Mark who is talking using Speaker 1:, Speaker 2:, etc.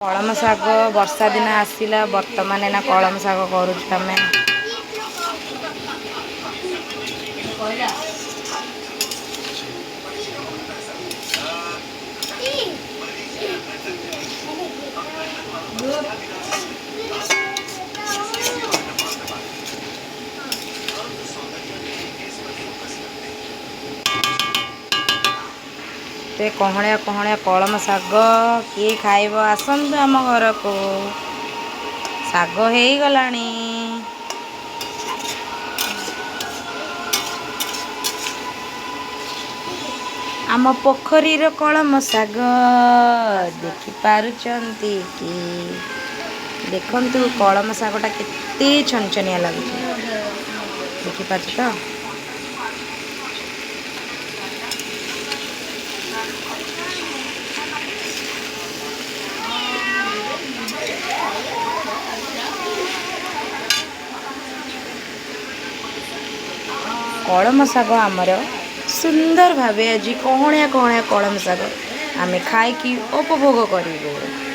Speaker 1: कलम शाग वर्षा दिन आसला बर्तमान ना कलम शाग करें ते कहणिया कहणिया कलम शाग किए खाइब आसतु आम घर को शाग हो गलानी। आम पोखरीर कलम शाग देखि पारुचंती कि देखंतु कलम शागटा केते छनछनिया लागुଛି देखि पाछ तो कलम शाग आमर सुंदर भावे आज कहणिया कहणिया कलम शाग आमे खाई उपभोग करूँ।